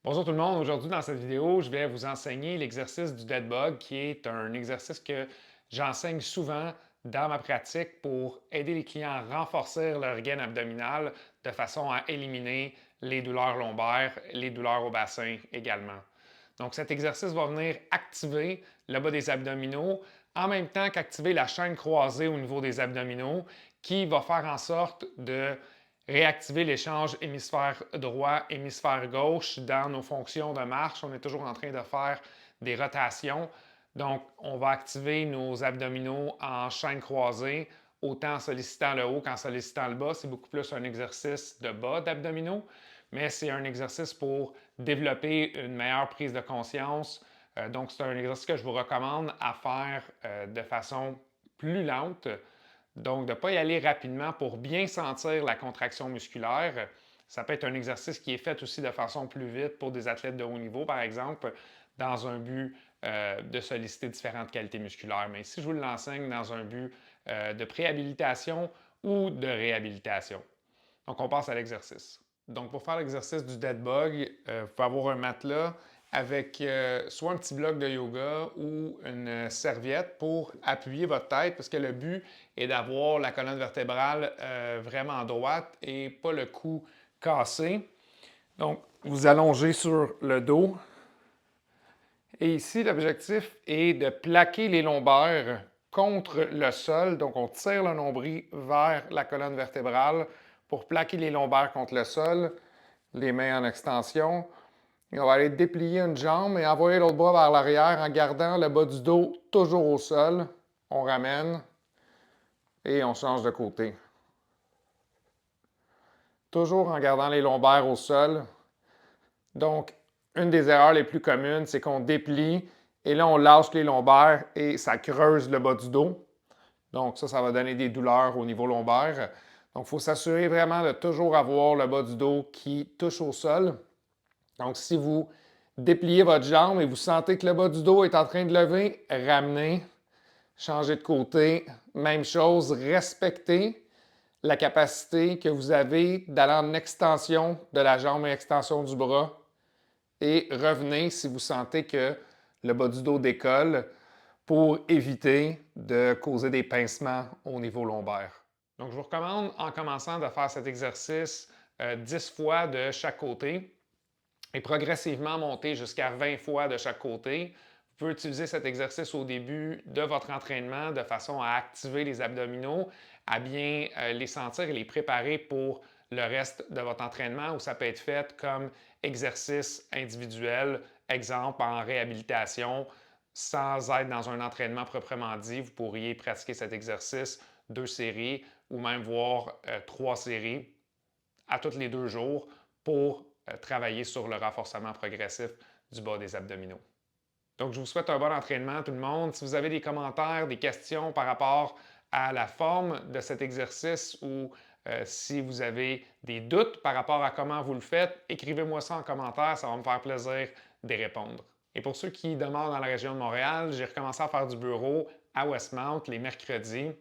Bonjour tout le monde, aujourd'hui dans cette vidéo, je vais vous enseigner l'exercice du dead bug qui est un exercice que j'enseigne souvent dans ma pratique pour aider les clients à renforcer leur gaine abdominale de façon à éliminer les douleurs lombaires, les douleurs au bassin également. Donc cet exercice va venir activer le bas des abdominaux en même temps qu'activer la chaîne croisée au niveau des abdominaux qui va faire en sorte de réactiver l'échange hémisphère droit, hémisphère gauche dans nos fonctions de marche. On est toujours en train de faire des rotations. Donc, on va activer nos abdominaux en chaîne croisée, autant en sollicitant le haut qu'en sollicitant le bas. C'est beaucoup plus un exercice de bas d'abdominaux, mais c'est un exercice pour développer une meilleure prise de conscience. Donc, c'est un exercice que je vous recommande à faire de façon plus lente, donc, de ne pas y aller rapidement pour bien sentir la contraction musculaire. Ça peut être un exercice qui est fait aussi de façon plus vite pour des athlètes de haut niveau, par exemple, dans un but de solliciter différentes qualités musculaires. Mais ici, je vous l'enseigne dans un but de préhabilitation ou de réhabilitation. Donc, on passe à l'exercice. Donc, pour faire l'exercice du dead bug, vous pouvez avoir un matelas avec soit un petit bloc de yoga ou une serviette pour appuyer votre tête, parce que le but est d'avoir la colonne vertébrale vraiment droite et pas le cou cassé. Donc, vous allongez sur le dos. Et ici, l'objectif est de plaquer les lombaires contre le sol. Donc, on tire le nombril vers la colonne vertébrale pour plaquer les lombaires contre le sol, les mains en extension. Et on va aller déplier une jambe et envoyer l'autre bras vers l'arrière en gardant le bas du dos toujours au sol. On ramène et on change de côté. Toujours en gardant les lombaires au sol. Donc, une des erreurs les plus communes, c'est qu'on déplie et là, on lâche les lombaires et ça creuse le bas du dos. Donc, ça va donner des douleurs au niveau lombaire. Donc, il faut s'assurer vraiment de toujours avoir le bas du dos qui touche au sol. Donc, si vous dépliez votre jambe et vous sentez que le bas du dos est en train de lever, ramenez, changez de côté. Même chose, respectez la capacité que vous avez d'aller en extension de la jambe et extension du bras. Et revenez si vous sentez que le bas du dos décolle pour éviter de causer des pincements au niveau lombaire. Donc, je vous recommande en commençant de faire cet exercice 10 fois de chaque côté et progressivement monter jusqu'à 20 fois de chaque côté. Vous pouvez utiliser cet exercice au début de votre entraînement de façon à activer les abdominaux, à bien les sentir et les préparer pour le reste de votre entraînement, où ça peut être fait comme exercice individuel, exemple en réhabilitation, sans être dans un entraînement proprement dit. Vous pourriez pratiquer cet exercice 2 séries ou même voir 3 séries à tous les 2 jours pour travailler sur le renforcement progressif du bas des abdominaux. Donc, je vous souhaite un bon entraînement, tout le monde. Si vous avez des commentaires, des questions par rapport à la forme de cet exercice ou si vous avez des doutes par rapport à comment vous le faites, écrivez-moi ça en commentaire, ça va me faire plaisir d'y répondre. Et pour ceux qui demeurent dans la région de Montréal, j'ai recommencé à faire du bureau à Westmount les mercredis.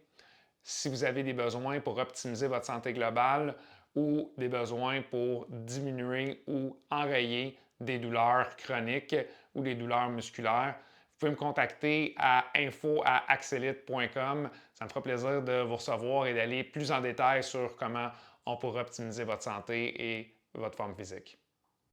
Si vous avez des besoins pour optimiser votre santé globale ou des besoins pour diminuer ou enrayer des douleurs chroniques ou des douleurs musculaires, vous pouvez me contacter à info@axelite.com. Ça me fera plaisir de vous recevoir et d'aller plus en détail sur comment on pourra optimiser votre santé et votre forme physique.